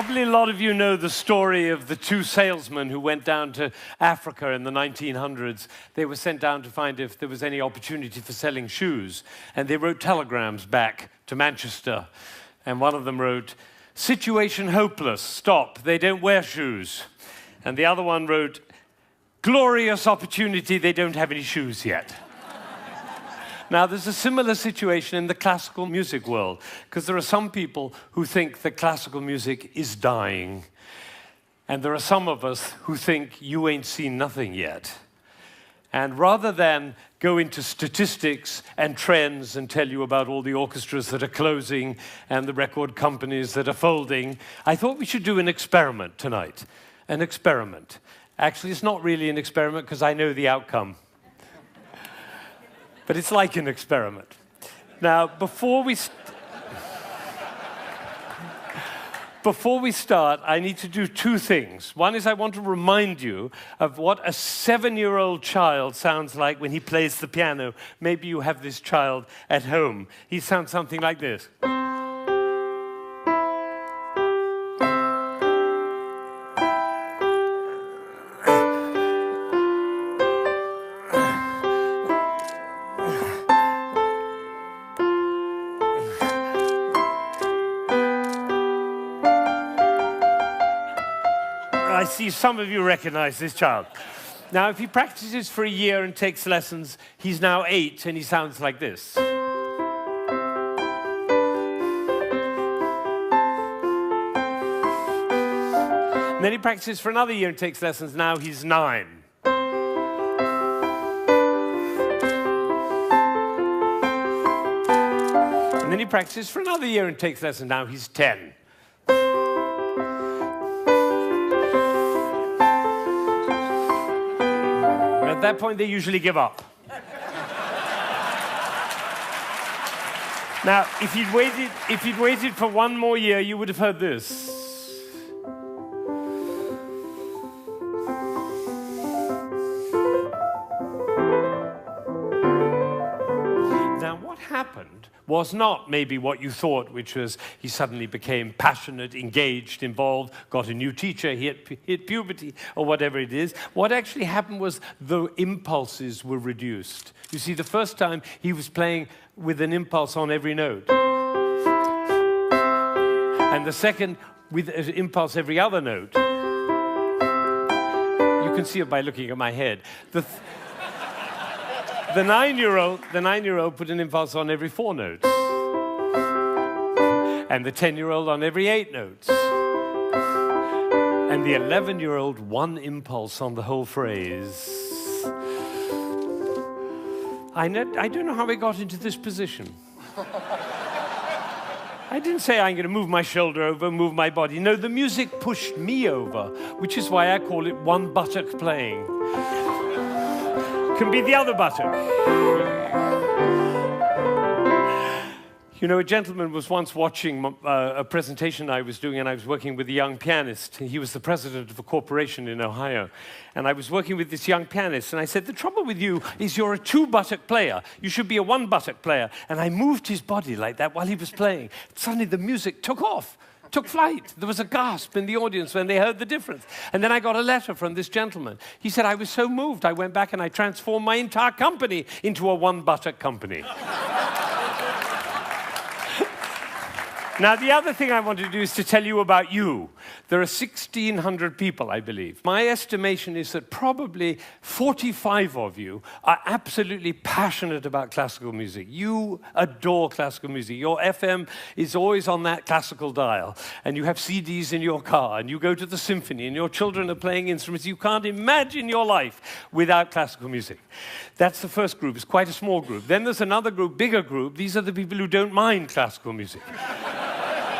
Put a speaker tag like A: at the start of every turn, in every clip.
A: Probably a lot of you know the story of the two salesmen who went down to Africa in the 1900s. They were sent down to find if there was any opportunity for selling shoes. And they wrote telegrams back to Manchester. And one of them wrote, "Situation hopeless, stop, they don't wear shoes." And the other one wrote, "Glorious opportunity, they don't have any shoes yet." Now, there's a similar situation in the classical music world, because there are some people who think that classical music is dying. And there are some of us who think you ain't seen nothing yet. And rather than go into statistics and trends and tell you about all the orchestras that are closing and the record companies that are folding, I thought we should do an experiment tonight. An experiment. Actually, it's not really an experiment because I know the outcome. But it's like an experiment. Now, before we start, I need to do two things. One is I want to remind you of what a 7-year-old child sounds like when he plays the piano. Maybe you have this child at home. He sounds something like this. I see some of you recognize this child. Now, if he practices for a year and takes lessons, he's now 8 and he sounds like this. And then he practices for another year and takes lessons, now he's 9. And then he practices for another year and takes lessons, now he's 10. At that point, they usually give up. Now, if you'd waited for one more year, you would have heard this. Now, what happened was not maybe what you thought, which was he suddenly became passionate, engaged, involved, got a new teacher, he hit puberty, or whatever it is. What actually happened was the impulses were reduced. You see, the first time he was playing with an impulse on every note. And the second, with an impulse every other note. You can see it by looking at my head. The 9-year-old put an impulse on every 4 notes. And the 10-year-old on every 8 notes. And the 11-year-old, one impulse on the whole phrase. I don't know how I got into this position. I didn't say I'm going to move my shoulder over, move my body. No, the music pushed me over, which is why I call it one buttock playing. Can be the other buttock. You know, a gentleman was once watching a presentation I was doing, and I was working with a young pianist. He was the president of a corporation in Ohio. And I was working with this young pianist, and I said, "The trouble with you is you're a 2-buttock player. You should be a 1-buttock player." And I moved his body like that while he was playing. Suddenly the music took off. Took flight. There was a gasp in the audience when they heard the difference. And then I got a letter from this gentleman. He said, "I was so moved, I went back and I transformed my entire company into a 1-buttock company." Now, the other thing I want to do is to tell you about you. There are 1,600 people, I believe. My estimation is that probably 45 of you are absolutely passionate about classical music. You adore classical music. Your FM is always on that classical dial, and you have CDs in your car, and you go to the symphony, and your children are playing instruments. You can't imagine your life without classical music. That's the first group. It's quite a small group. Then there's another group, bigger group. These are the people who don't mind classical music.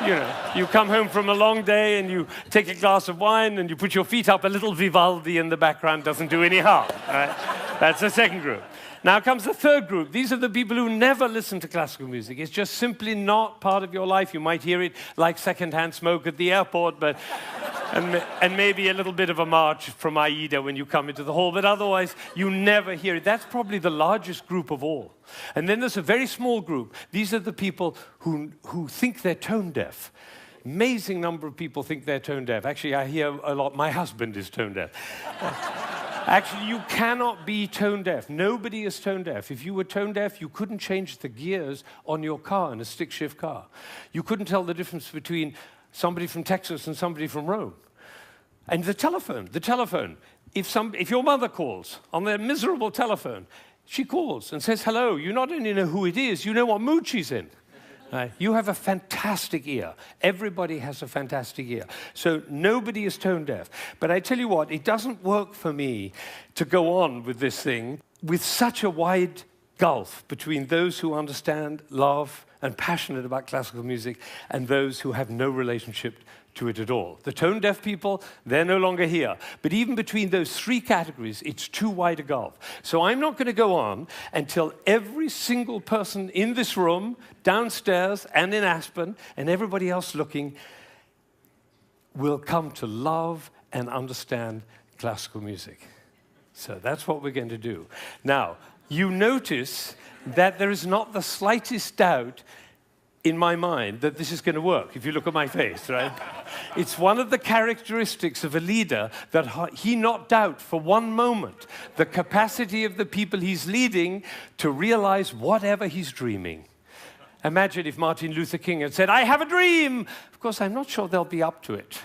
A: You know, you come home from a long day and you take a glass of wine and you put your feet up, a little Vivaldi in the background doesn't do any harm. Right? That's the second group. Now comes the third group. These are the people who never listen to classical music. It's just simply not part of your life. You might hear it like secondhand smoke at the airport, but and maybe a little bit of a march from Aida when you come into the hall, but otherwise you never hear it. That's probably the largest group of all. And then there's a very small group. These are the people who think they're tone deaf. Amazing number of people think they're tone deaf. Actually, I hear a lot, my husband is tone deaf. Actually, you cannot be tone deaf. Nobody is tone deaf. If you were tone deaf, you couldn't change the gears on your car in a stick-shift car. You couldn't tell the difference between somebody from Texas and somebody from Rome. And the telephone. If your mother calls on their miserable telephone, she calls and says hello. You not only know who it is, you know what mood she's in. Right? You have a fantastic ear. Everybody has a fantastic ear. So nobody is tone deaf. But I tell you what, it doesn't work for me to go on with this thing with such a wide gulf between those who understand, love, and passionate about classical music and those who have no relationship to it at all. The tone-deaf people, they're no longer here. But even between those three categories, it's too wide a gulf. So I'm not going to go on until every single person in this room, downstairs and in Aspen, and everybody else looking, will come to love and understand classical music. So that's what we're going to do. Now, you notice that there is not the slightest doubt in my mind that this is going to work, if you look at my face, right? It's one of the characteristics of a leader that he not doubt for one moment the capacity of the people he's leading to realize whatever he's dreaming. Imagine if Martin Luther King had said, "I have a dream." Of course, I'm not sure they'll be up to it.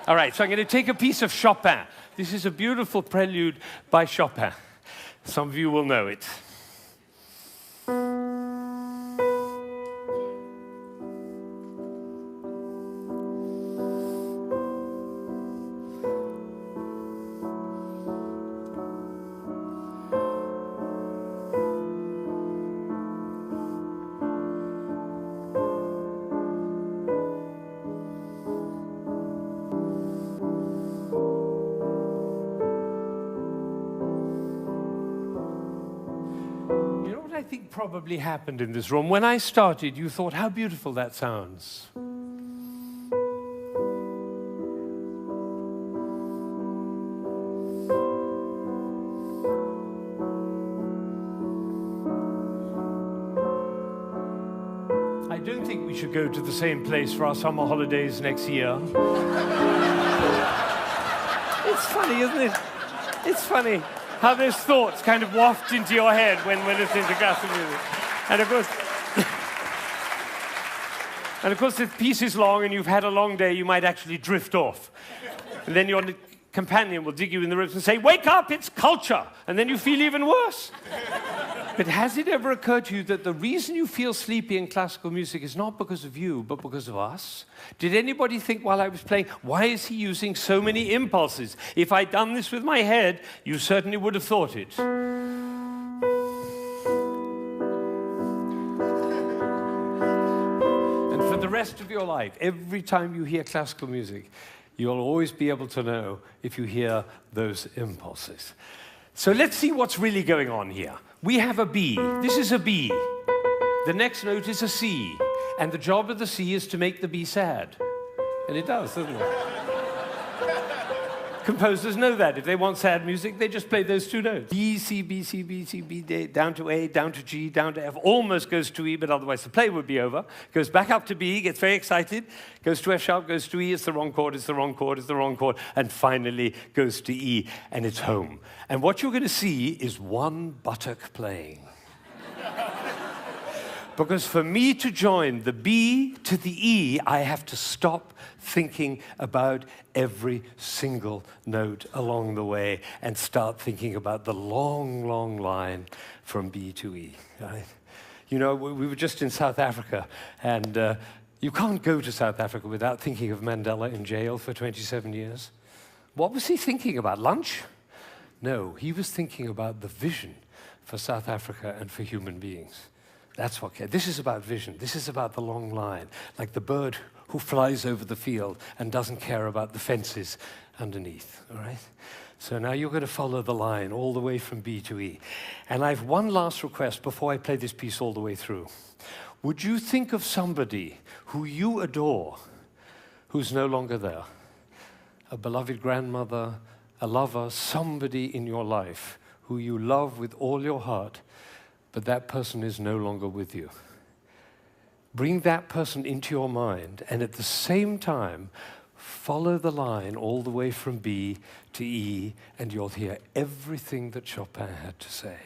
A: All right, so I'm going to take a piece of Chopin. This is a beautiful prelude by Chopin. Some of you will know it. I think probably happened in this room. When I started, you thought, how beautiful that sounds. I don't think we should go to the same place for our summer holidays next year. It's funny, isn't it? It's funny how those thoughts kind of waft into your head when listening to classical music. And of course, if the piece is long and you've had a long day, you might actually drift off. And then your companion will dig you in the ribs and say, "Wake up, it's culture!" And then you feel even worse. But has it ever occurred to you that the reason you feel sleepy in classical music is not because of you, but because of us? Did anybody think while I was playing, why is he using so many impulses? If I'd done this with my head, you certainly would have thought it. And for the rest of your life, every time you hear classical music, you'll always be able to know if you hear those impulses. So let's see what's really going on here. We have a B. This is a B. The next note is a C. And the job of the C is to make the B sad. And it does, doesn't it? Composers know that. If they want sad music, they just play those two notes. B, C, B, C, B, C, B, D, down to A, down to G, down to F. Almost goes to E, but otherwise the play would be over. Goes back up to B, gets very excited. Goes to F sharp, goes to E, it's the wrong chord, it's the wrong chord, it's the wrong chord. And finally goes to E, and it's home. And what you're going to see is one buttock playing. Because for me to join the B to the E, I have to stop thinking about every single note along the way and start thinking about the long, long line from B to E. Right? You know, we were just in South Africa, and you can't go to South Africa without thinking of Mandela in jail for 27 years. What was he thinking about? Lunch? No, he was thinking about the vision for South Africa and for human beings. That's what this is about vision. This is about the long line, like the bird who flies over the field and doesn't care about the fences underneath, all right? So now you're going to follow the line all the way from B to E. And I have one last request before I play this piece all the way through. Would you think of somebody who you adore who's no longer there? A beloved grandmother, a lover, somebody in your life who you love with all your heart, but that person is no longer with you. bring that person into your mind, and at the same time, follow the line all the way from B to E, and you'll hear everything that Chopin had to say.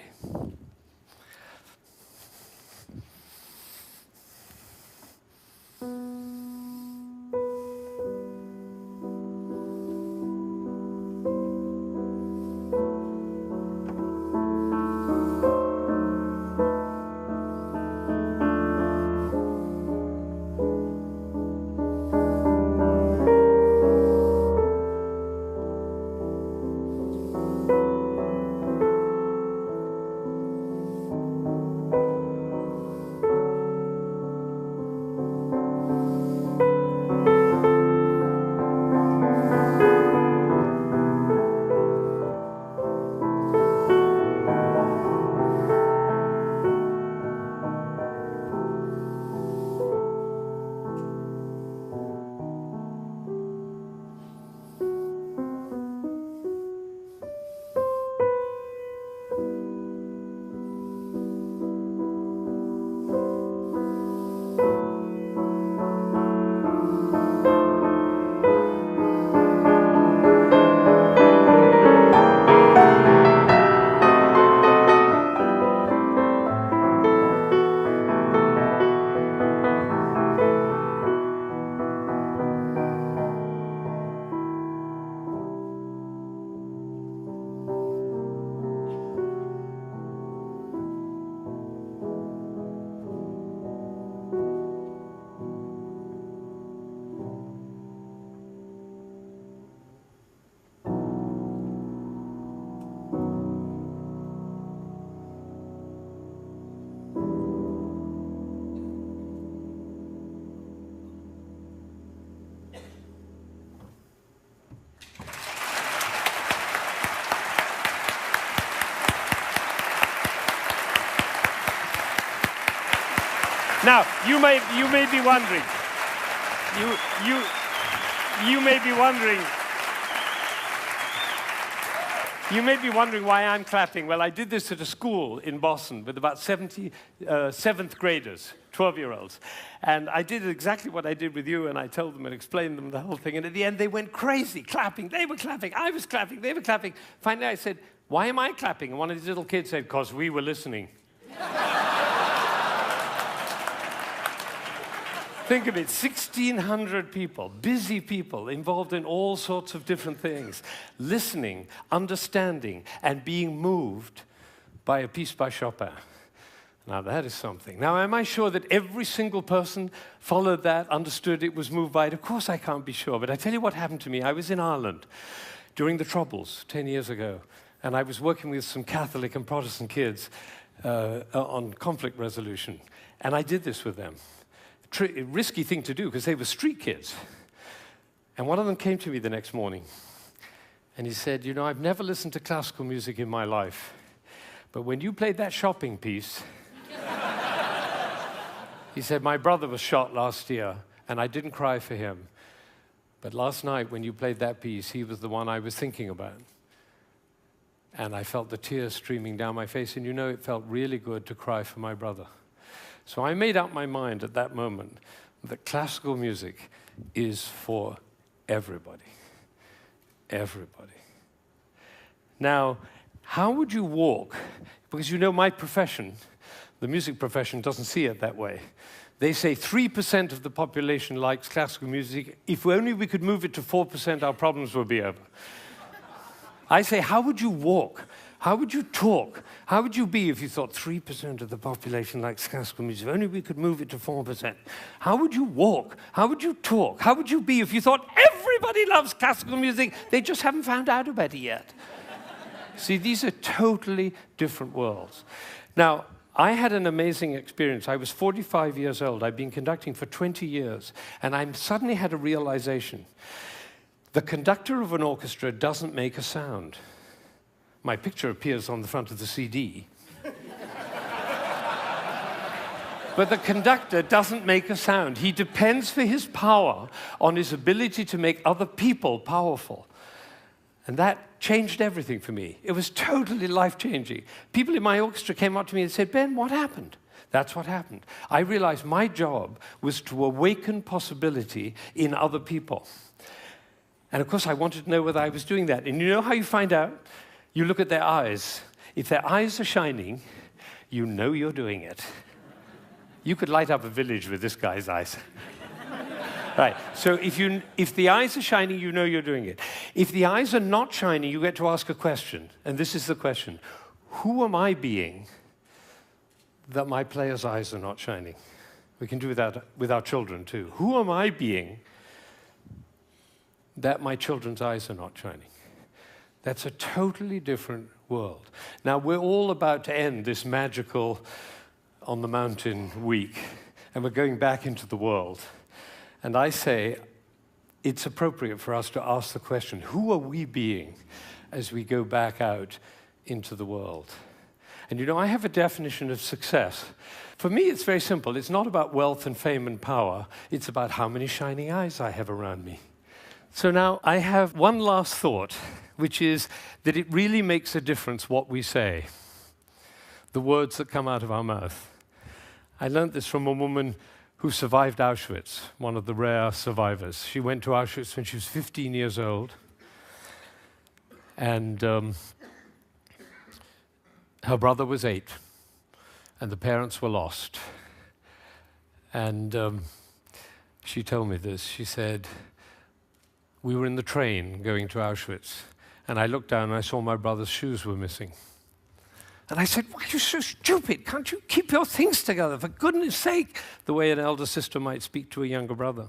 A: Now, you may be wondering, you may be wondering why I'm clapping. Well, I did this at a school in Boston with about 70 seventh graders, 12-year-olds. And I did exactly what I did with you, and I told them and explained them the whole thing. And at the end, they went crazy, clapping. They were clapping. I was clapping. They were clapping. Finally, I said, why am I clapping? And one of these little kids said, because we were listening. Think of it, 1,600 people, busy people, involved in all sorts of different things, listening, understanding, and being moved by a piece by Chopin. Now, that is something. Now, am I sure that every single person followed that, understood it, was moved by it? Of course I can't be sure, but I tell you what happened to me. I was in Ireland during the Troubles 10 years ago, and I was working with some Catholic and Protestant kids on conflict resolution, and I did this with them. Risky thing to do because they were street kids. And one of them came to me the next morning and he said, you know, I've never listened to classical music in my life, but when you played that shopping piece, he said, my brother was shot last year and I didn't cry for him. But last night when you played that piece, he was the one I was thinking about. And I felt the tears streaming down my face, and you know, it felt really good to cry for my brother. So I made up my mind at that moment that classical music is for everybody. Everybody. Now, how would you walk? Because you know my profession, the music profession, doesn't see it that way. They say 3% of the population likes classical music. If only we could move it to 4%, our problems would be over. I say, how would you walk? How would you talk? How would you be if you thought 3% of the population likes classical music? If only we could move it to 4%. How would you walk? How would you talk? How would you be if you thought everybody loves classical music? They just haven't found out about it yet. See, these are totally different worlds. Now, I had an amazing experience. I was 45 years old. I've been conducting for 20 years. And I suddenly had a realization. The conductor of an orchestra doesn't make a sound. My picture appears on the front of the CD. But the conductor doesn't make a sound. He depends for his power on his ability to make other people powerful. And that changed everything for me. It was totally life-changing. People in my orchestra came up to me and said, Ben, what happened? That's what happened. I realized my job was to awaken possibility in other people. And of course, I wanted to know whether I was doing that. And you know how you find out? You look at their eyes. If their eyes are shining, you know you're doing it. You could light up a village with this guy's eyes. Right, so if the eyes are shining, you know you're doing it. If the eyes are not shining, you get to ask a question. And this is the question. Who am I being that my player's eyes are not shining? We can do that with our children too. Who am I being that my children's eyes are not shining? That's a totally different world. Now, we're all about to end this magical on the mountain week, and we're going back into the world. And I say it's appropriate for us to ask the question, who are we being as we go back out into the world? And you know, I have a definition of success. For me, it's very simple. It's not about wealth and fame and power. It's about how many shining eyes I have around me. So now I have one last thought, which is that it really makes a difference what we say, the words that come out of our mouth. I learned this from a woman who survived Auschwitz, one of the rare survivors. She went to Auschwitz when she was 15 years old, and her brother was 8, and the parents were lost. And she told me this. She said, we were in the train going to Auschwitz, and I looked down and I saw my brother's shoes were missing. And I said, why are you so stupid? Can't you keep your things together, for goodness sake? The way an elder sister might speak to a younger brother.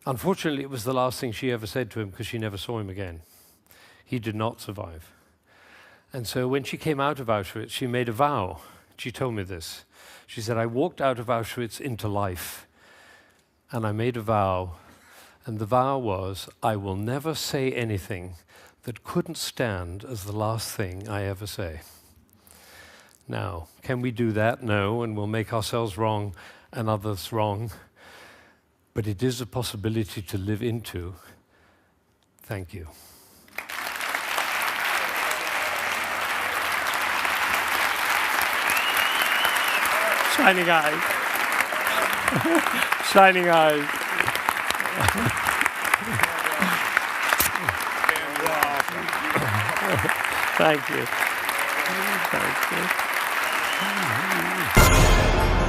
A: Unfortunately, it was the last thing she ever said to him because she never saw him again. He did not survive. And so when she came out of Auschwitz, she made a vow. She told me this. She said, I walked out of Auschwitz into life, and I made a vow, and the vow was, I will never say anything that couldn't stand as the last thing I ever say. Now, can we do that? No, and we'll make ourselves wrong and others wrong. But it is a possibility to live into. Thank you. Shining eyes. Shining eyes. Thank you. Thank you.